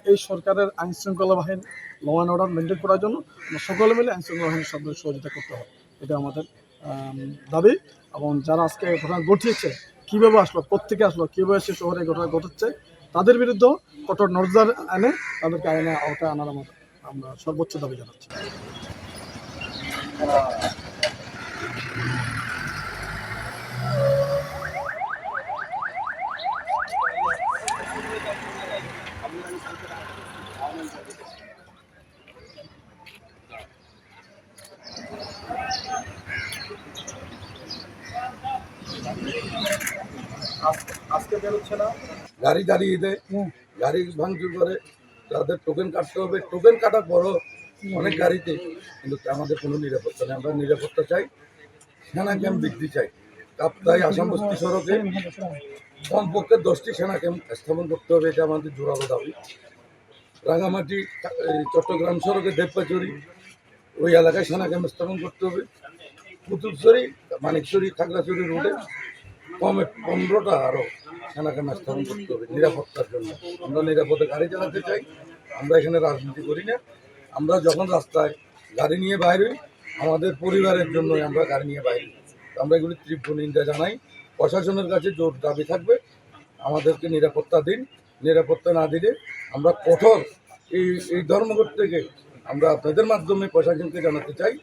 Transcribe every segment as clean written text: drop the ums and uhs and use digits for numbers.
এই সরকারের আইন শৃঙ্খলা বাহিনী ল অ্যান্ড অর্ডার মেনটেন করার জন্য সকলে মিলে আইন শৃঙ্খলা বাহিনীর সাথে সহযোগিতা করতে হবে, এটা আমাদের দাবি। এবং যারা আজকে ঘটনা ঘটিয়েছে, কীভাবে আসলো, কোত্থেকে আসলো, কীভাবে সে শহরে ঘটনা ঘটাচ্ছে, তাদের বিরুদ্ধেও কঠোর নজর এনে তাদেরকে আইনে আওতায় আনার আমরা সর্বোচ্চ দাবি জানাচ্ছি। আজকে বেরোচ্ছে না, গাড়ি দাঁড়িয়ে দেয়, গাড়ি ভাঙচুর করে, তাদের টোকেন কাটতে হবে, টোকেন কাটার পরও অনেক গাড়িতে, কিন্তু আমাদের কোনো নিরাপত্তা নেই। আমরা নিরাপত্তা চাই, সেনা ক্যাম্প বৃদ্ধি চাই। কাপ্তাই আসাম বস্তি সড়কে কমপক্ষে 10টি সেনা ক্যাম্প স্থাপন করতে হবে, এটা আমাদের জোরালো দাবি। রাঙামাটি চট্টগ্রাম সড়কে দেবপাচুরি ওই এলাকায় সেনা ক্যাম্প স্থাপন করতে হবে। পুতুলছড়ি, মানিকছড়ি, খাগড়াছড়ি রোডে কমে 15টা আরও সেনা ক্যাম্প স্থাপন করতে হবে নিরাপত্তার জন্য। আমরা নিরাপদে গাড়ি চালাতে চাই, আমরা এখানে রাজনীতি করি না। আমরা যখন রাস্তায় গাড়ি নিয়ে বাইর হই, আমাদের পরিবারের জন্যই আমরা গাড়ি নিয়ে বাইর হই। আমরা এগুলি তীব্র নিন্দা জানাই। প্রশাসনের কাছে জোর দাবি থাকবে, আমাদেরকে নিরাপত্তা দিন। নিরাপত্তা না দিলে আমরা কঠোর এই ধর্মঘট থেকে আমরা আপনাদের মাধ্যমে প্রশাসনকে জানাতে চাই,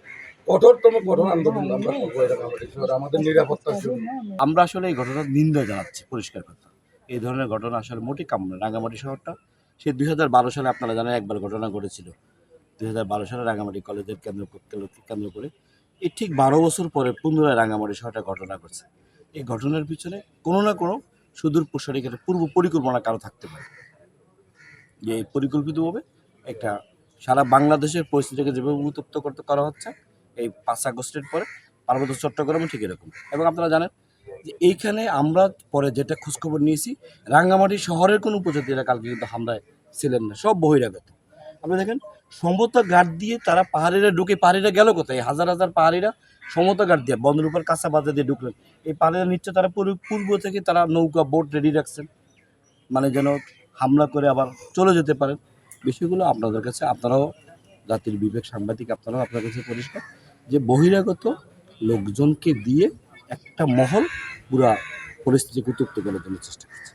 কঠোরতম কঠোর আন্দোলন আমরা করবো আমাদের নিরাপত্তার জন্য। আমরা আসলে এই ঘটনার নিন্দা জানাচ্ছি, পরিষ্কার কথা। এই ধরনের ঘটনা আসলে মোটেই কাম্য না। রাঙামাটি শহরটা সে 2012 সালে আপনারা জানেন একবার ঘটনা ঘটেছিল। 2012 সালে রাঙামাটি কলেজের কেন্দ্র করে এই ঠিক 12 বছর পরে পুনরায় রাঙামাটি শহরটা ঘটনা ঘটছে। এই ঘটনার পিছনে কোনো না কোনো সুদূর প্রসারী পূর্ব পরিকল্পনা কারো থাকতে পারে, যে এই পরিকল্পিতভাবে একটা সারা বাংলাদেশের পরিস্থিতিকে যেভাবে উত্তপ্ত করা হচ্ছে এই 5 আগস্টের পরে পার্বত্য চট্টগ্রামে ঠিক এরকম। এবং আপনারা জানেন যে এইখানে আমরা পরে যেটা খোঁজখবর নিয়েছি, রাঙ্গামাটি শহরের কোনো উপজাতিরা কালকে কিন্তু হামলায় ছিলেন না, সব বহিরাগত। আপনি দেখেন সমতা গার্ড দিয়ে তারা পাহাড়িরা ঢুকে, পাহাড়িরা গেল কোথায়? হাজার হাজার পাহাড়িরা সমতা গার্ড দিয়ে বন্ধের উপর কাঁচা বাজা দিয়ে ঢুকলেন। এই পাহাড়িরা নিশ্চয় তারা পূর্ব থেকে তারা নৌকা বোট রেডি রাখছেন, মানে যেন হামলা করে আবার চলে যেতে পারেন। বিষয়গুলো আপনাদের কাছে, আপনারাও জাতির বিবেক সাংবাদিক, আপনারাও আপনার কাছে পরিষ্কার যে বহিরাগত লোকজনকে দিয়ে একটা মহল পুরা পরিস্থিতিকে উত্তপ্ত করার জন্য চেষ্টা করছে।